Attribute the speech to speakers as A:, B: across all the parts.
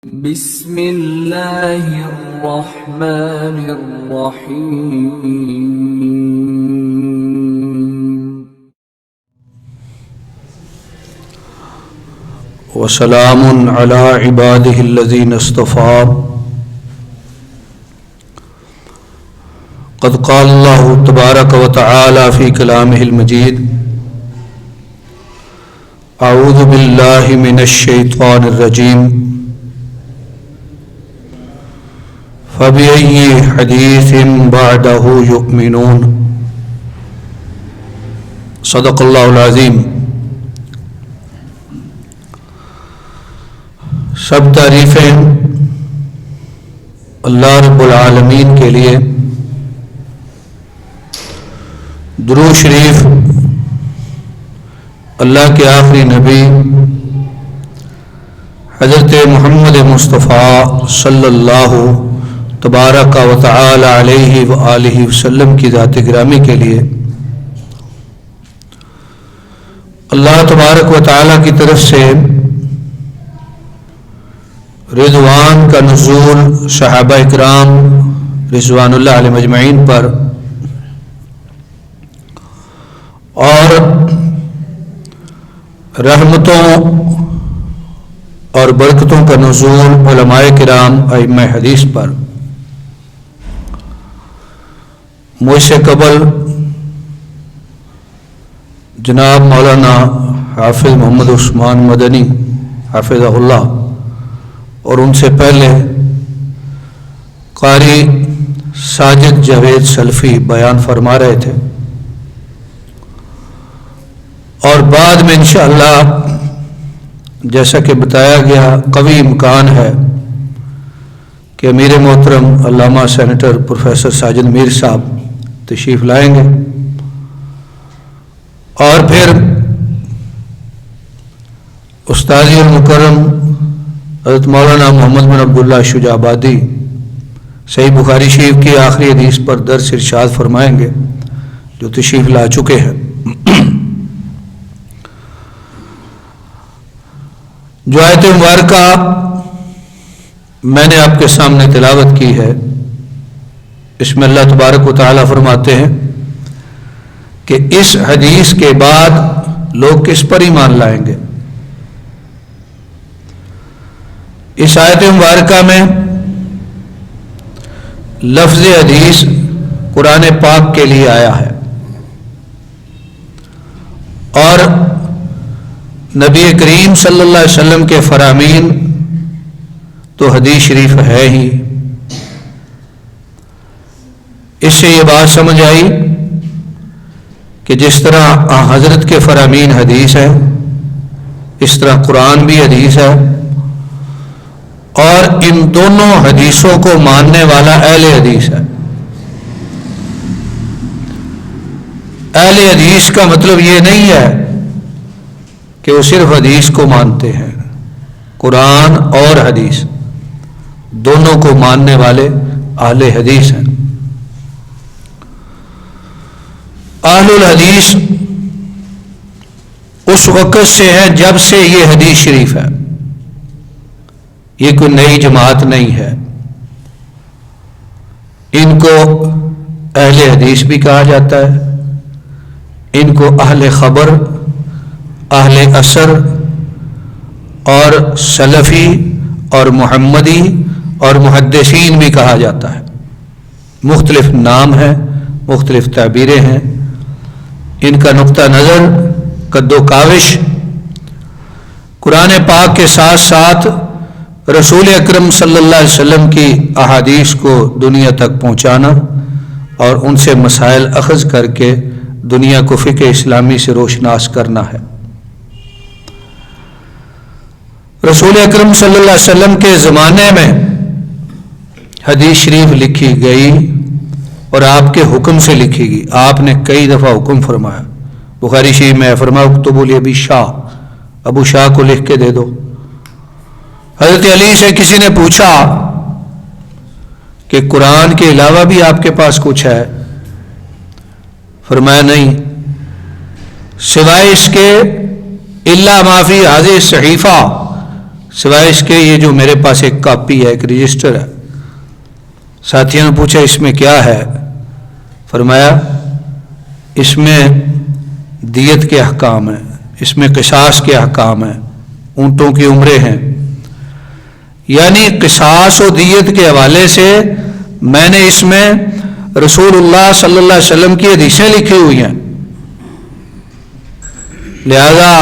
A: بسم اللہ الرحمن الرحیم
B: وسلام علی عبادہ الذین اصطفیٰ قد قال اللہ تبارک و تعالی فی کلامہ المجید اعوذ باللہ من الشیطان الرجیم فَبِأَيِّ حَدِيثٍ بَعْدَهُ يُؤْمِنُونَ صدق اللہ العظیم۔ سب تعریفیں اللہ رب العالمین کے لیے، درود شریف اللہ کے آخری نبی حضرت محمد مصطفیٰ صلی اللہ تبارک و تعالی علیہ وآلہ وسلم کی ذات گرامی کے لیے اللہ تبارک و تعالی کی طرف سے رضوان کا نزول صحابہ اکرام رضوان اللہ علیہ مجمعین پر اور رحمتوں اور برکتوں کا نزول علماء کرام ائمہ حدیث پر، مجھ سے قبل جناب مولانا حافظ محمد عثمان مدنی حافظہ اللہ، اور ان سے پہلے قاری ساجد جاوید سلفی بیان فرما رہے تھے، اور بعد میں انشاءاللہ جیسا کہ بتایا گیا قوی امکان ہے کہ امیر محترم علامہ سینیٹر پروفیسر ساجد میر صاحب تشریف لائیں گے، اور پھر استاذ المکرم حضرت مولانا محمد بن عبداللہ شجاع آبادی صحیح بخاری شریف کی آخری حدیث پر درس ارشاد فرمائیں گے جو تشریف لا چکے ہیں۔ جو آیت مبارکہ میں نے آپ کے سامنے تلاوت کی ہے، اس میں اللہ تبارک و تعالی فرماتے ہیں کہ اس حدیث کے بعد لوگ کس پر ایمان لائیں گے۔ اس آیت مبارکہ میں لفظ حدیث قرآن پاک کے لیے آیا ہے، اور نبی کریم صلی اللہ علیہ وسلم کے فرامین تو حدیث شریف ہے ہی۔ اس سے یہ بات سمجھ آئی کہ جس طرح حضرت کے فرامین حدیث ہے، اس طرح قرآن بھی حدیث ہے، اور ان دونوں حدیثوں کو ماننے والا اہل حدیث ہے۔ اہل حدیث کا مطلب یہ نہیں ہے کہ وہ صرف حدیث کو مانتے ہیں، قرآن اور حدیث دونوں کو ماننے والے اہل حدیث ہیں۔ اہل الحدیث اس وقت سے ہے جب سے یہ حدیث شریف ہے، یہ کوئی نئی جماعت نہیں ہے۔ ان کو اہل حدیث بھی کہا جاتا ہے، ان کو اہل خبر، اہل اثر اور سلفی اور محمدی اور محدثین بھی کہا جاتا ہے۔ مختلف نام ہیں، مختلف تعبیریں ہیں۔ ان کا نقطہ نظر، قد و کاوش قرآن پاک کے ساتھ ساتھ رسول اکرم صلی اللہ علیہ وسلم کی احادیث کو دنیا تک پہنچانا اور ان سے مسائل اخذ کر کے دنیا کو فقہ اسلامی سے روشناس کرنا ہے۔ رسول اکرم صلی اللہ علیہ وسلم کے زمانے میں حدیث شریف لکھی گئی اور آپ کے حکم سے لکھی گئی۔ آپ نے کئی دفعہ حکم فرمایا، بخاری شریف میں فرمایا اکتبوا لابی شاہ، ابو شاہ کو لکھ کے دے دو۔ حضرت علی سے کسی نے پوچھا کہ قرآن کے علاوہ بھی آپ کے پاس کچھ ہے؟ فرمایا نہیں، سوائے اس کے الا ما فی ہذہ الصحیفہ، سوائے اس کے یہ جو میرے پاس ایک کاپی ہے، ایک رجسٹر ہے۔ ساتھیوں نے پوچھا اس میں کیا ہے؟ فرمایا اس میں دیت کے احکام ہیں، اس میں قصاص کے احکام ہیں، اونٹوں کی عمریں ہیں۔ یعنی قصاص و دیت کے حوالے سے میں نے اس میں رسول اللہ صلی اللہ علیہ وسلم کی حدیثیں لکھی ہوئی ہیں، لہذا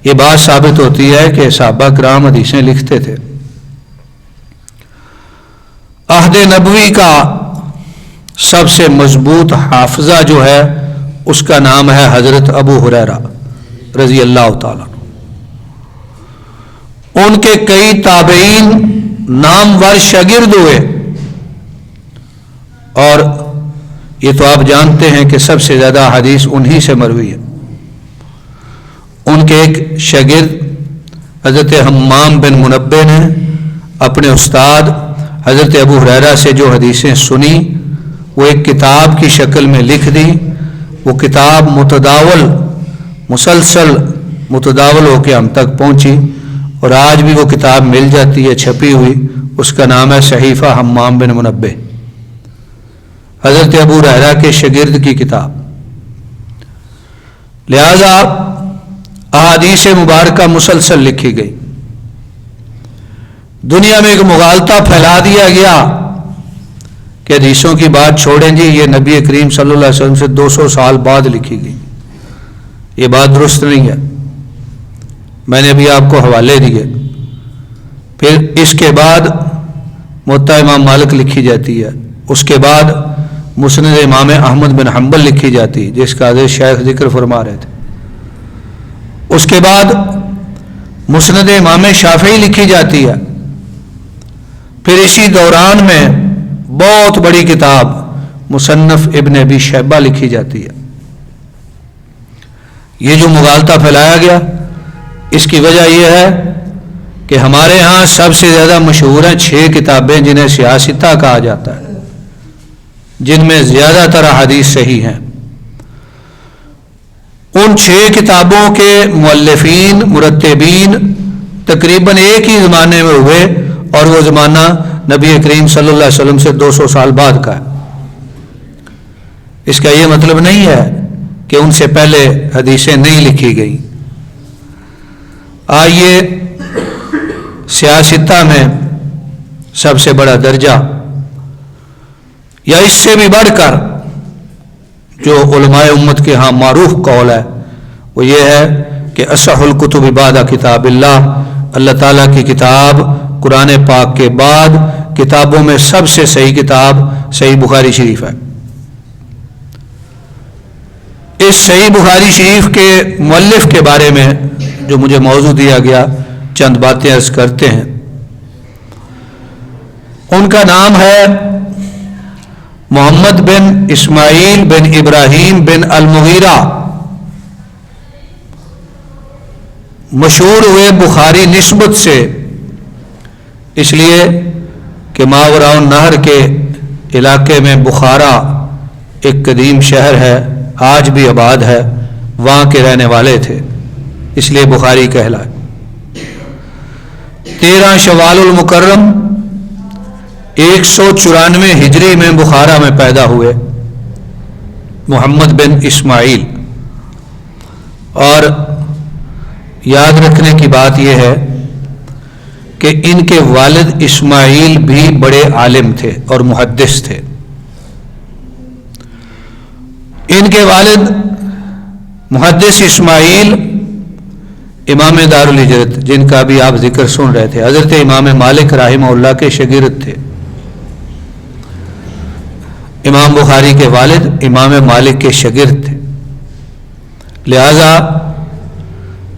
B: یہ بات ثابت ہوتی ہے کہ صحابہ کرام حدیثیں لکھتے تھے۔ عہد نبوی کا سب سے مضبوط حافظہ جو ہے اس کا نام ہے حضرت ابو ہریرہ رضی اللہ تعالیٰ عنہ۔ ان کے کئی تابعین نامور شاگرد ہوئے، اور یہ تو آپ جانتے ہیں کہ سب سے زیادہ حدیث انہی سے مروی ہے۔ ان کے ایک شاگرد حضرت حمام بن منبہ نے اپنے استاد حضرت ابو ہریرہ سے جو حدیثیں سنی وہ ایک کتاب کی شکل میں لکھ دی۔ وہ کتاب مسلسل متداول ہو کے ہم تک پہنچی، اور آج بھی وہ کتاب مل جاتی ہے چھپی ہوئی۔ اس کا نام ہے صحیفہ حمام بن منبہ، حضرت ابو ہریرہ کے شاگرد کی کتاب۔ لہذا احادیث مبارکہ مسلسل لکھی گئی۔ دنیا میں ایک مغالطہ پھیلا دیا گیا کہ حدیثوں کی بات چھوڑیں جی، یہ نبی کریم صلی اللہ علیہ وسلم سے 200 سال بعد لکھی گئی۔ یہ بات درست نہیں ہے۔ میں نے ابھی آپ کو حوالے دیے۔ پھر اس کے بعد موطا امام مالک لکھی جاتی ہے، اس کے بعد مسند امام احمد بن حنبل لکھی جاتی ہے جس کا حضرت شیخ ذکر فرما رہے تھے۔ اس کے بعد مسند امام شافعی لکھی جاتی ہے۔ پھر اسی دوران میں بہت بڑی کتاب مصنف ابن ابی شیبہ لکھی جاتی ہے۔ یہ جو مغالطہ پھیلایا گیا اس کی وجہ یہ ہے کہ ہمارے ہاں سب سے زیادہ مشہور ہیں 6 کتابیں جنہیں سیاستہ کہا جاتا ہے، جن میں زیادہ تر احادیث صحیح ہیں۔ ان 6 کتابوں کے مؤلفین مرتبین تقریباً ایک ہی زمانے میں ہوئے، اور وہ زمانہ نبی کریم صلی اللہ علیہ وسلم سے 200 سال بعد کا ہے۔ اس کا یہ مطلب نہیں ہے کہ ان سے پہلے حدیثیں نہیں لکھی گئیں۔ آئیے سیاستہ میں سب سے بڑا درجہ یا اس سے بھی بڑھ کر جو علماء امت کے ہاں معروف قول ہے وہ یہ ہے کہ اصح الکتب بعد کتاب اللہ، اللہ تعالیٰ کی کتاب قرآن پاک کے بعد کتابوں میں سب سے صحیح کتاب صحیح بخاری شریف ہے۔ اس صحیح بخاری شریف کے مؤلف کے بارے میں جو مجھے موضوع دیا گیا چند باتیں عرض کرتے ہیں۔ ان کا نام ہے محمد بن اسماعیل بن ابراہیم بن المغیرہ، مشہور ہوئے بخاری نسبت سے اس لیے کہ ماوراء النہر کے علاقے میں بخارا ایک قدیم شہر ہے، آج بھی آباد ہے، وہاں کے رہنے والے تھے، اس لیے بخاری کہلائے۔ 13 شوال المکرم 194 ہجری میں بخارا میں پیدا ہوئے محمد بن اسماعیل۔ اور یاد رکھنے کی بات یہ ہے کہ ان کے والد اسماعیل بھی بڑے عالم تھے اور محدث تھے۔ ان کے والد محدث اسماعیل امام دار الہجرت، جن کا بھی آپ ذکر سن رہے تھے، حضرت امام مالک رحمہ اللہ کے شاگرد تھے۔ امام بخاری کے والد امام مالک کے شاگرد تھے، لہذا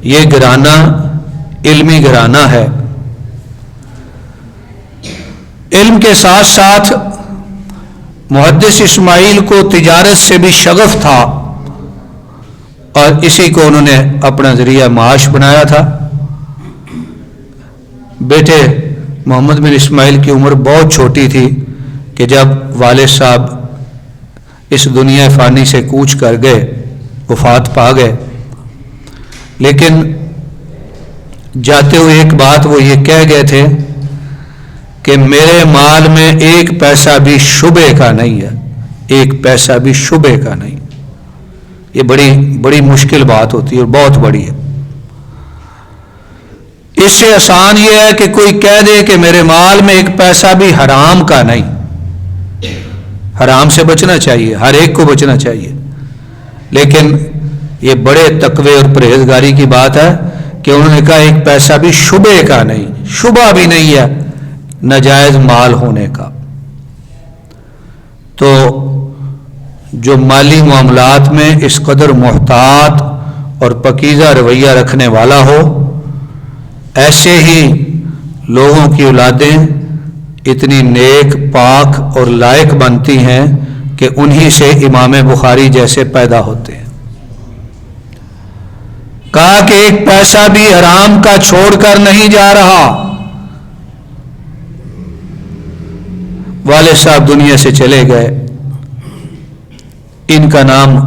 B: یہ گھرانہ علمی گھرانہ ہے۔ علم کے ساتھ ساتھ محدث اسماعیل کو تجارت سے بھی شغف تھا، اور اسی کو انہوں نے اپنا ذریعہ معاش بنایا تھا۔ بیٹے محمد بن اسماعیل کی عمر بہت چھوٹی تھی کہ جب والد صاحب اس دنیا فانی سے کوچ کر گئے، وفات پا گئے، لیکن جاتے ہوئے ایک بات وہ یہ کہہ گئے تھے کہ میرے مال میں ایک پیسہ بھی شبے کا نہیں ہے، ایک پیسہ بھی شبے کا نہیں۔ یہ بڑی مشکل بات ہوتی ہے اور بہت بڑی ہے۔ اس سے آسان یہ ہے کہ کوئی کہہ دے کہ میرے مال میں ایک پیسہ بھی حرام کا نہیں۔ حرام سے بچنا چاہیے، ہر ایک کو بچنا چاہیے، لیکن یہ بڑے تقوی اور پرہیزگاری کی بات ہے کہ انہوں نے کہا ایک پیسہ بھی شبے کا نہیں، شبہ بھی نہیں ہے ناجائز مال ہونے کا۔ تو جو مالی معاملات میں اس قدر محتاط اور پاکیزہ رویہ رکھنے والا ہو، ایسے ہی لوگوں کی اولادیں اتنی نیک، پاک اور لائق بنتی ہیں کہ انہی سے امام بخاری جیسے پیدا ہوتے ہیں۔ کہا کہ ایک پیسہ بھی حرام کا چھوڑ کر نہیں جا رہا۔ والد صاحب دنیا سے چلے گئے، ان کا نام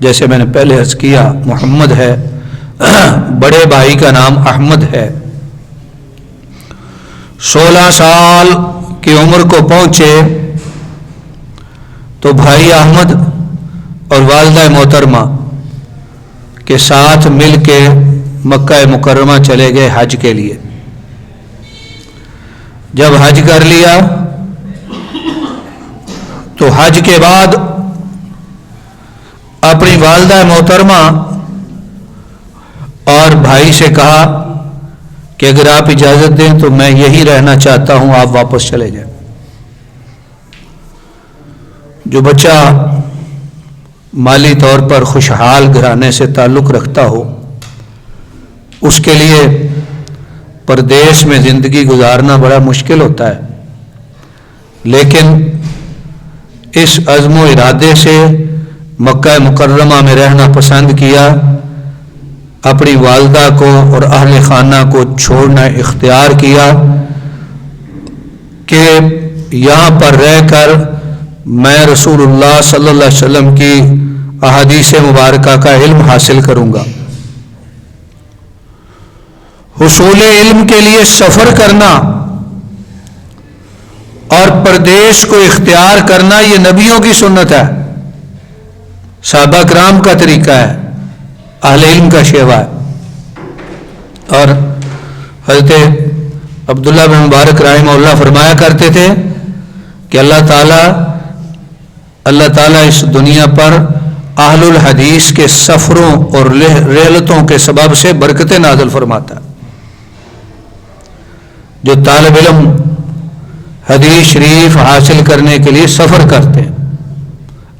B: جیسے میں نے پہلے عرض کیا محمد ہے، بڑے بھائی کا نام احمد ہے۔ 16 سال کی عمر کو پہنچے تو بھائی احمد اور والدہ محترمہ کے ساتھ مل کے مکہ مکرمہ چلے گئے حج کے لیے۔ جب حج کر لیا تو حج کے بعد اپنی والدہ محترمہ اور بھائی سے کہا کہ اگر آپ اجازت دیں تو میں یہی رہنا چاہتا ہوں، آپ واپس چلے جائیں۔ جو بچہ مالی طور پر خوشحال گھرانے سے تعلق رکھتا ہو، اس کے لیے پردیس میں زندگی گزارنا بڑا مشکل ہوتا ہے، لیکن اس عزم و ارادے سے مکہ مکرمہ میں رہنا پسند کیا، اپنی والدہ کو اور اہل خانہ کو چھوڑنا اختیار کیا کہ یہاں پر رہ کر میں رسول اللہ صلی اللہ علیہ وسلم کی احادیث مبارکہ کا علم حاصل کروں گا۔ حصول علم کے لیے سفر کرنا اور پردیس کو اختیار کرنا یہ نبیوں کی سنت ہے، صحابہ کرام کا طریقہ ہے، اہل علم کا شیوا ہے۔ اور حضرت عبداللہ بن مبارک رحمہ اللہ فرمایا کرتے تھے کہ اللہ تعالیٰ اس دنیا پر اہل الحدیث کے سفروں اور رحلتوں کے سبب سے برکتیں نازل فرماتا ہے۔ جو طالب علم حدیث شریف حاصل کرنے کے لیے سفر کرتے ہیں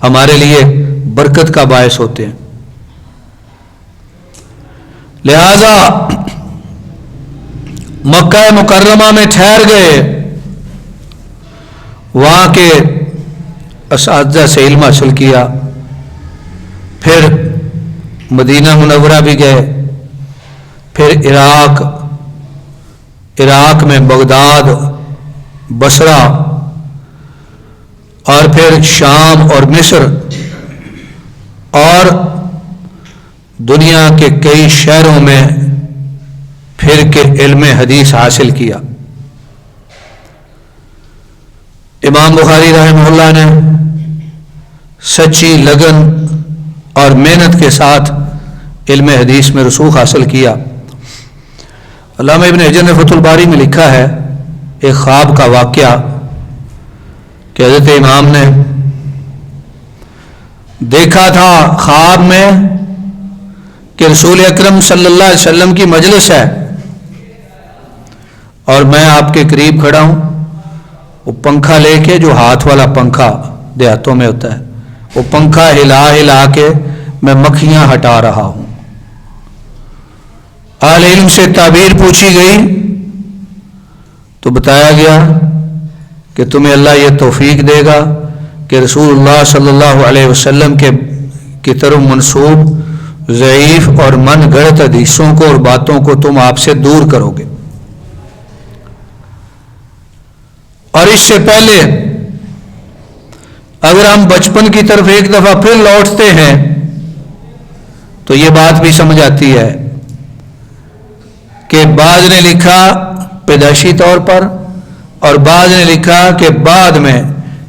B: ہمارے لیے برکت کا باعث ہوتے ہیں۔ لہذا مکہ مکرمہ میں ٹھہر گئے، وہاں کے اساتذہ سے علم حاصل کیا، پھر مدینہ منورہ بھی گئے، پھر عراق میں بغداد، بصرہ، اور پھر شام اور مصر اور دنیا کے کئی شہروں میں پھر کے علم حدیث حاصل کیا۔ امام بخاری رحمہ اللہ نے سچی لگن اور محنت کے ساتھ علم حدیث میں رسوخ حاصل کیا۔ علامہ ابن حجر نے فتح الباری میں لکھا ہے ایک خواب کا واقعہ کہ حضرت امام نے دیکھا تھا خواب میں کہ رسول اکرم صلی اللہ علیہ وسلم کی مجلس ہے اور میں آپ کے قریب کھڑا ہوں، وہ پنکھا لے کے، جو ہاتھ والا پنکھا دیہاتوں میں ہوتا ہے، وہ پنکھا ہلا ہلا کے میں مکھیاں ہٹا رہا ہوں۔ اہل علم سے تعبیر پوچھی گئی تو بتایا گیا کہ تمہیں اللہ یہ توفیق دے گا کہ رسول اللہ صلی اللہ علیہ وسلم کی طرف منسوب ضعیف اور من گڑت حدیثوں کو اور باتوں کو تم آپ سے دور کرو گے۔ اور اس سے پہلے اگر ہم بچپن کی طرف ایک دفعہ پھر لوٹتے ہیں تو یہ بات بھی سمجھ آتی ہے کہ بعض نے لکھا پیدائشی طور پر اور بعض نے لکھا کہ بعد میں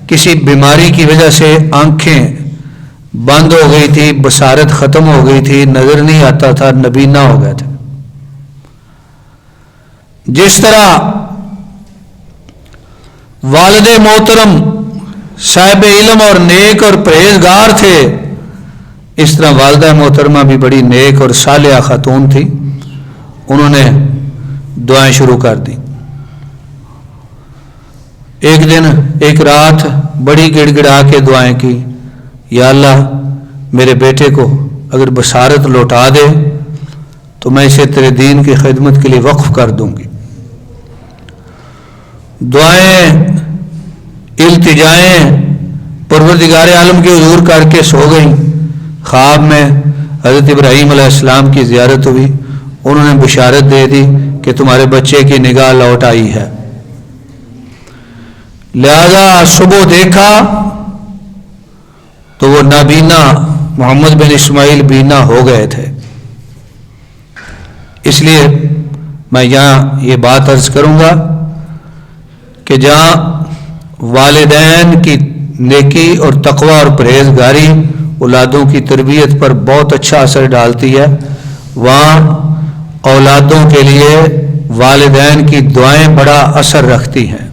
B: کسی بیماری کی وجہ سے آنکھیں بند ہو گئی تھی، بصارت ختم ہو گئی تھی، نظر نہیں آتا تھا، نابینا ہو گیا تھا۔ جس طرح والد محترم صاحب علم اور نیک اور پرہیزگار تھے، اس طرح والدہ محترمہ بھی بڑی نیک اور صالحہ خاتون تھی۔ انہوں نے دعائیں شروع کر دی۔ ایک دن ایک رات بڑی گڑ گڑا کے دعائیں کی، یا اللہ میرے بیٹے کو اگر بصارت لوٹا دے تو میں اسے تیرے دین کی خدمت کے لیے وقف کر دوں گی۔ دعائیں التجائیں پروردگار عالم کے حضور کر کے سو گئیں۔ خواب میں حضرت ابراہیم علیہ السلام کی زیارت ہوئی، انہوں نے بشارت دے دی کہ تمہارے بچے کی نگاہ لوٹ آئی ہے۔ لہذا صبح دیکھا تو وہ نابینا محمد بن اسماعیل بینا ہو گئے تھے۔ اس لیے میں یہاں یہ بات عرض کروں گا کہ جہاں والدین کی نیکی اور تقوی اور پرہیزگاری اولادوں کی تربیت پر بہت اچھا اثر ڈالتی ہے، وہاں اولادوں کے لیے والدین کی دعائیں بڑا اثر رکھتی ہیں۔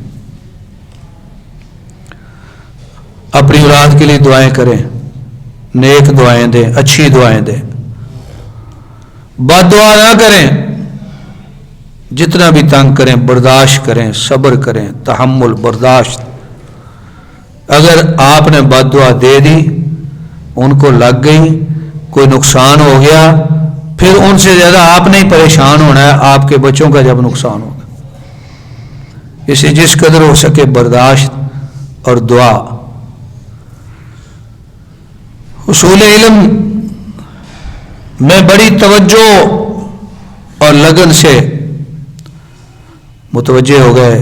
B: اپنی اولاد کے لیے دعائیں کریں، نیک دعائیں دیں، اچھی دعائیں دیں، بد دعا نہ کریں۔ جتنا بھی تنگ کریں برداشت کریں، صبر کریں، تحمل برداشت۔ اگر آپ نے بد دعا دے دی، ان کو لگ گئی، کوئی نقصان ہو گیا، پھر ان سے زیادہ آپ نہیں پریشان ہونا ہے، آپ کے بچوں کا جب نقصان ہوگا۔ اسے جس قدر ہو سکے برداشت اور دعا۔ حصول علم میں بڑی توجہ اور لگن سے متوجہ ہو گئے،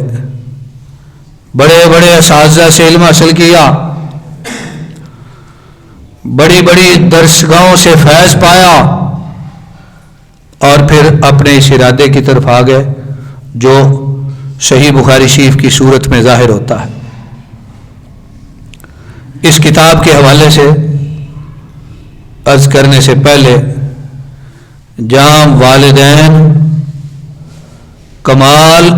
B: بڑے بڑے اساتذہ سے علم حاصل کیا، بڑی بڑی درسگاہوں سے فیض پایا، اور پھر اپنے اس ارادے کی طرف آ گئے جو صحیح بخاری شریف کی صورت میں ظاہر ہوتا ہے۔ اس کتاب کے حوالے سے عرض کرنے سے پہلے جہاں والدین کمال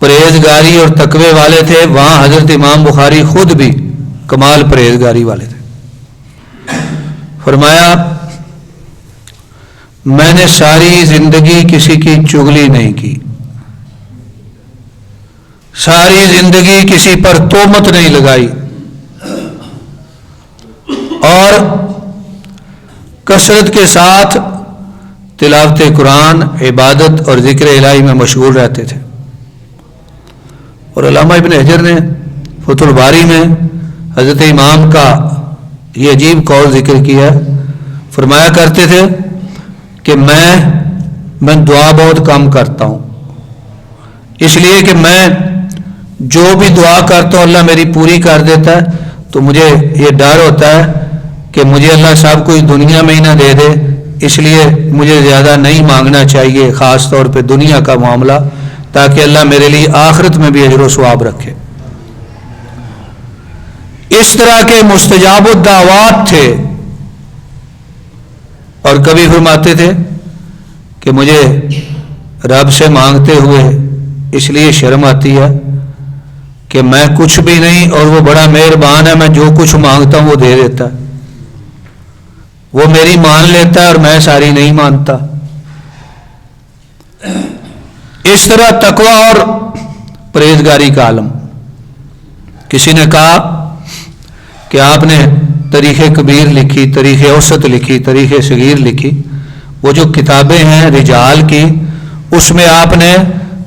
B: پرہیزگاری اور تقوی والے تھے، وہاں حضرت امام بخاری خود بھی کمال پرہیزگاری والے تھے۔ فرمایا میں نے ساری زندگی کسی کی چغلی نہیں کی، ساری زندگی کسی پر تہمت نہیں لگائی، اور کثرت کے ساتھ تلاوت قرآن، عبادت اور ذکر الہی میں مشغول رہتے تھے۔ اور علامہ ابن حجر نے فتح الباری میں حضرت امام کا یہ عجیب قول ذکر کیا، فرمایا کرتے تھے کہ میں دعا بہت کم کرتا ہوں، اس لیے کہ میں جو بھی دعا کرتا ہوں اللہ میری پوری کر دیتا ہے، تو مجھے یہ ڈر ہوتا ہے کہ مجھے اللہ صاحب کوئی دنیا میں ہی نہ دے دے، اس لیے مجھے زیادہ نہیں مانگنا چاہیے، خاص طور پہ دنیا کا معاملہ، تاکہ اللہ میرے لیے آخرت میں بھی اجر و ثواب رکھے۔ اس طرح کے مستجاب الدعوات تھے، اور کبھی فرماتے تھے کہ مجھے رب سے مانگتے ہوئے اس لیے شرم آتی ہے کہ میں کچھ بھی نہیں اور وہ بڑا مہربان ہے، میں جو کچھ مانگتا ہوں وہ دے دیتا ہے، وہ میری مان لیتا ہے اور میں ساری نہیں مانتا۔ اس طرح تقوی اور پرہیزگاری کا عالم۔ کسی نے کہا کہ آپ نے تاریخ کبیر لکھی، تاریخ اوسط لکھی، تاریخ صغیر لکھی، وہ جو کتابیں ہیں رجال کی، اس میں آپ نے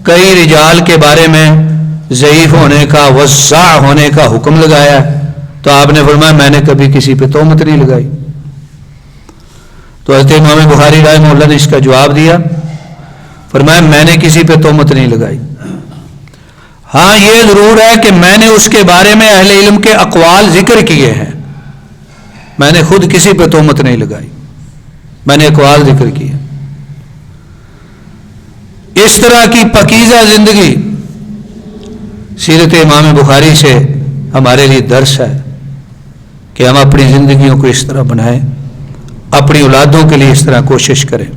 B: کئی رجال کے بارے میں ضعیف ہونے کا، وضاع ہونے کا حکم لگایا ہے، تو آپ نے فرمایا میں نے کبھی کسی پہ تہمت نہیں لگائی۔ تو حضرت امام بخاری رحمہ اللہ نے اس کا جواب دیا، فرمایا میں نے کسی پہ تہمت نہیں لگائی، ہاں یہ ضرور ہے کہ میں نے اس کے بارے میں اہل علم کے اقوال ذکر کیے ہیں، میں نے خود کسی پہ تہمت نہیں لگائی، میں نے اقوال ذکر کیے۔ اس طرح کی پاکیزہ زندگی سیرت امام بخاری سے ہمارے لیے درس ہے کہ ہم اپنی زندگیوں کو اس طرح بنائیں، اپنی اولادوں کے لیے اس طرح کوشش کریں۔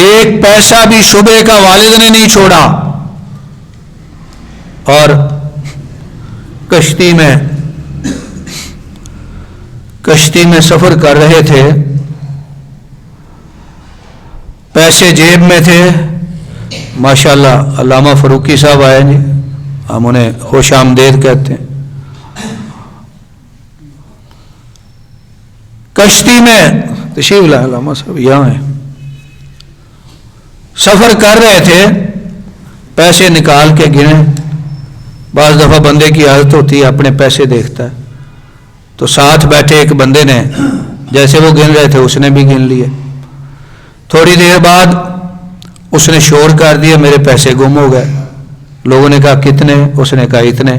B: ایک پیسہ بھی شعبے کا والد نے نہیں چھوڑا، اور کشتی میں سفر کر رہے تھے، پیسے جیب میں تھے۔ ماشاءاللہ علامہ فاروقی صاحب آئے جی، ہم انہیں خوش آمدید کہتے ہیں۔ کشتی میں تشریف لائے علامہ صاحب، یہاں ہیں، سفر کر رہے تھے، پیسے نکال کے گنے۔ بعض دفعہ بندے کی عادت ہوتی ہے اپنے پیسے دیکھتا ہے، تو ساتھ بیٹھے ایک بندے نے جیسے وہ گن رہے تھے اس نے بھی گن لیے۔ تھوڑی دیر بعد اس نے شور کر دیا، میرے پیسے گم ہو گئے۔ لوگوں نے کہا کتنے؟ اس نے کہا اتنے۔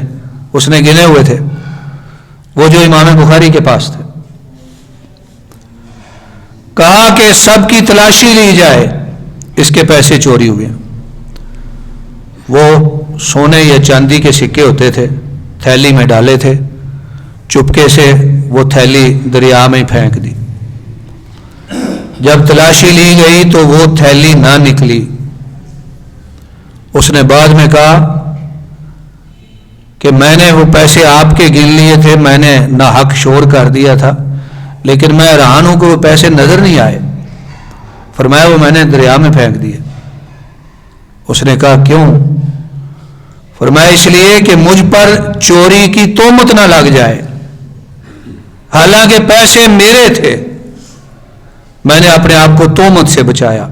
B: اس نے گنے ہوئے تھے، وہ جو امام بخاری کے پاس تھے۔ کہا کہ سب کی تلاشی لی جائے، اس کے پیسے چوری ہوئے۔ وہ سونے یا چاندی کے سکے ہوتے تھے، تھیلی میں ڈالے تھے، چپکے سے وہ تھیلی دریا میں پھینک دی۔ جب تلاشی لی گئی تو وہ تھیلی نہ نکلی۔ اس نے بعد میں کہا کہ میں نے وہ پیسے آپ کے گن لیے تھے، میں نے ناحق شور کر دیا تھا، لیکن میں حیران ہوں کہ وہ پیسے نظر نہیں آئے۔ فرمایا وہ میں نے دریا میں پھینک دیے۔ اس نے کہا کیوں؟ فرمایا اس لیے کہ مجھ پر چوری کی تہمت نہ لگ جائے، حالانکہ پیسے میرے تھے، میں نے اپنے آپ کو تہمت سے بچایا،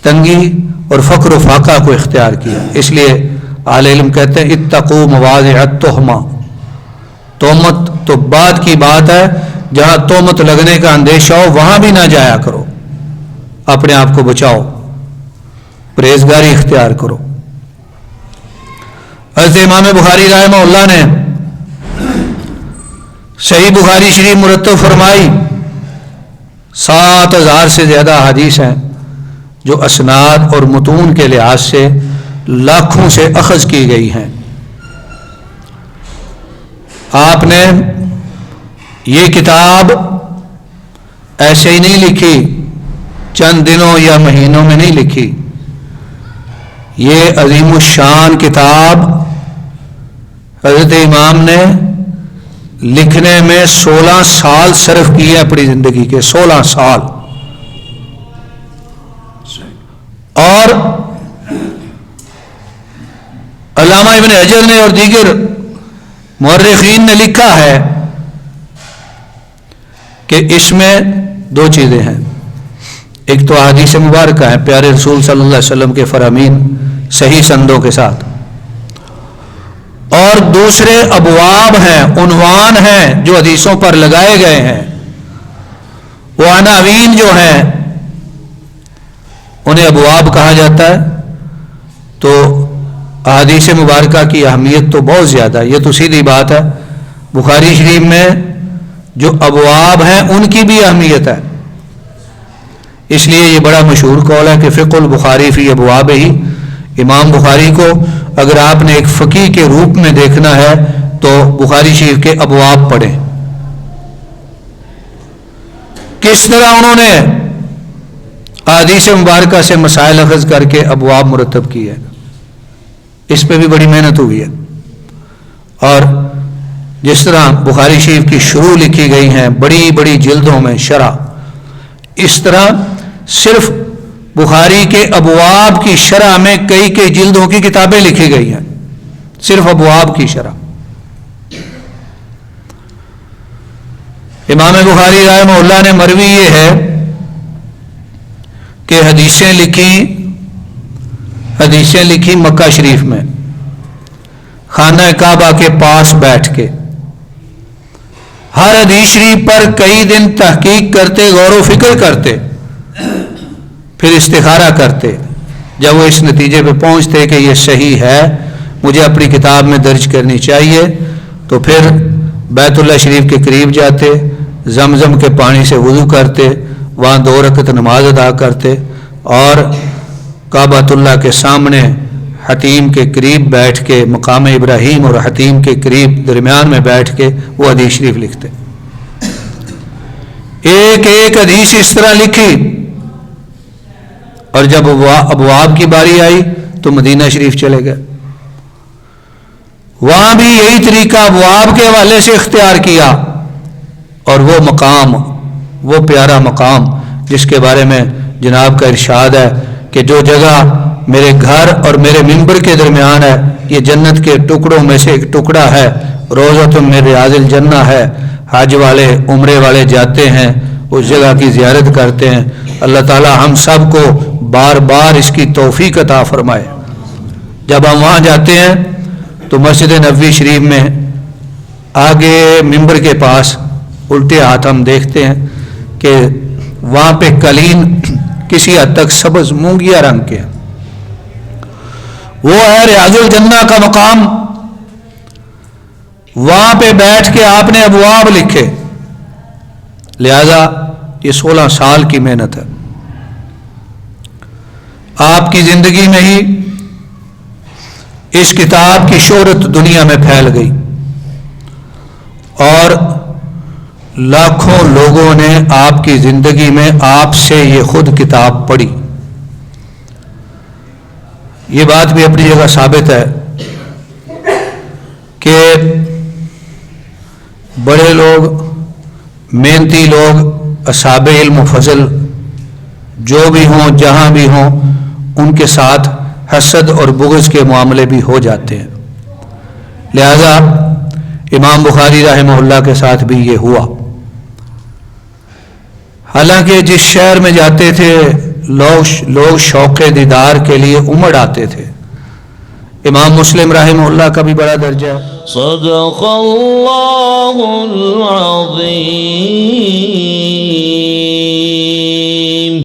B: تنگی اور فقر و فاقہ کو اختیار کیا۔ اس لیے اہل علم کہتے ہیں اتقوا مواضع التہمہ، تہمت تو بعد کی بات ہے، جہاں تہمت لگنے کا اندیشہ ہو وہاں بھی نہ جایا کرو، اپنے آپ کو بچاؤ، پرہیزگاری اختیار کرو۔ حضرت امام بخاری رحمہ اللہ نے صحیح بخاری شریف مرتب فرمائی، 7000 سے زیادہ حدیث ہیں جو اسناد اور متون کے لحاظ سے لاکھوں سے اخذ کی گئی ہیں۔ آپ نے یہ کتاب ایسے ہی نہیں لکھی، چند دنوں یا مہینوں میں نہیں لکھی، یہ عظیم الشان کتاب حضرت امام نے لکھنے میں 16 سال صرف کیے اپنی زندگی کے، 16 سال۔ اور علامہ ابن حجر نے اور دیگر مورخین نے لکھا ہے کہ اس میں 2 چیزیں ہیں، ایک تو احادیث مبارکہ ہیں پیارے رسول صلی اللہ علیہ وسلم کے فرامین صحیح سندوں کے ساتھ، اور دوسرے ابواب ہیں، عنوان ہیں جو حدیثوں پر لگائے گئے ہیں، وہ عناوین جو ہیں انہیں ابواب کہا جاتا ہے۔ تو احادیث مبارکہ کی اہمیت تو بہت زیادہ ہے، یہ تو سیدھی بات ہے۔ بخاری شریف میں جو ابواب ہیں ان کی بھی اہمیت ہے، اس لیے یہ بڑا مشہور قول ہے کہ فقہ البخاری فی ابواب ہی۔ امام بخاری کو اگر آپ نے ایک فقیہ کے روپ میں دیکھنا ہے تو بخاری شریف کے ابواب پڑھیں، کس طرح انہوں نے احادیث مبارکہ سے مسائل اخذ کر کے ابواب مرتب کی ہے، اس پہ بھی بڑی محنت ہوئی ہے۔ اور جس طرح بخاری شریف کی شروع لکھی گئی ہیں بڑی بڑی جلدوں میں شرح، اس طرح صرف بخاری کے ابواب کی شرح میں کئی کئی جلدوں کی کتابیں لکھی گئی ہیں، صرف ابواب کی شرح۔ امام بخاری رحمہ اللہ نے مروی یہ ہے کہ حدیثیں لکھی مکہ شریف میں خانہ کعبہ کے پاس بیٹھ کے، ہر حدیث شریف پر کئی دن تحقیق کرتے، غور و فکر کرتے، پھر استخارہ کرتے۔ جب وہ اس نتیجے پہ پہنچتے کہ یہ صحیح ہے، مجھے اپنی کتاب میں درج کرنی چاہیے، تو پھر بیت اللہ شریف کے قریب جاتے، زمزم کے پانی سے وضو کرتے وہاں 2 رکعت نماز ادا کرتے اور کعبۃ اللہ کے سامنے حتیم کے قریب بیٹھ کے، مقام ابراہیم اور حتیم کے قریب درمیان میں بیٹھ کے وہ حدیث شریف لکھتے۔ ایک ایک حدیث اس طرح لکھی، اور جب ابواب کی باری آئی تو مدینہ شریف چلے گئے، وہاں بھی یہی طریقہ ابواب کے حوالے سے اختیار کیا، اور وہ مقام، وہ پیارا مقام جس کے بارے میں جناب کا ارشاد ہے کہ جو جگہ میرے گھر اور میرے منبر کے درمیان ہے، یہ جنت کے ٹکڑوں میں سے ایک ٹکڑا ہے، روضۃ من ریاض الجنہ ہے، حج والے عمرے والے جاتے ہیں، اس جگہ کی زیارت کرتے ہیں۔ اللہ تعالی ہم سب کو بار بار اس کی توفیق عطا فرمائے۔ جب ہم وہاں جاتے ہیں تو مسجد نبوی شریف میں آگے منبر کے پاس الٹے ہاتھ ہم دیکھتے ہیں کہ وہاں پہ قالین کسی حد تک سبز مونگیا رنگ کے، وہ ہے ریاض الجنہ کا مقام۔ وہاں پہ بیٹھ کے آپ نے ابواب لکھے، لہذا یہ 16 سال کی محنت ہے۔ آپ کی زندگی میں ہی اس کتاب کی شہرت دنیا میں پھیل گئی، اور لاکھوں لوگوں نے آپ کی زندگی میں آپ سے یہ خود کتاب پڑھی۔ یہ بات بھی اپنی جگہ ثابت ہے کہ بڑے لوگ، محنتی لوگ، اصحاب علم و فضل جو بھی ہوں جہاں بھی ہوں، ان کے ساتھ حسد اور بغض کے معاملے بھی ہو جاتے ہیں۔ لہذا امام بخاری رحمہ اللہ کے ساتھ بھی یہ ہوا۔ حالانکہ جس شہر میں جاتے تھے لوگ شوق دیدار کے لیے امڑ آتے تھے۔ امام مسلم رحمہ اللہ کا بھی بڑا درجہ ہے۔
C: صدق اللہ العظیم۔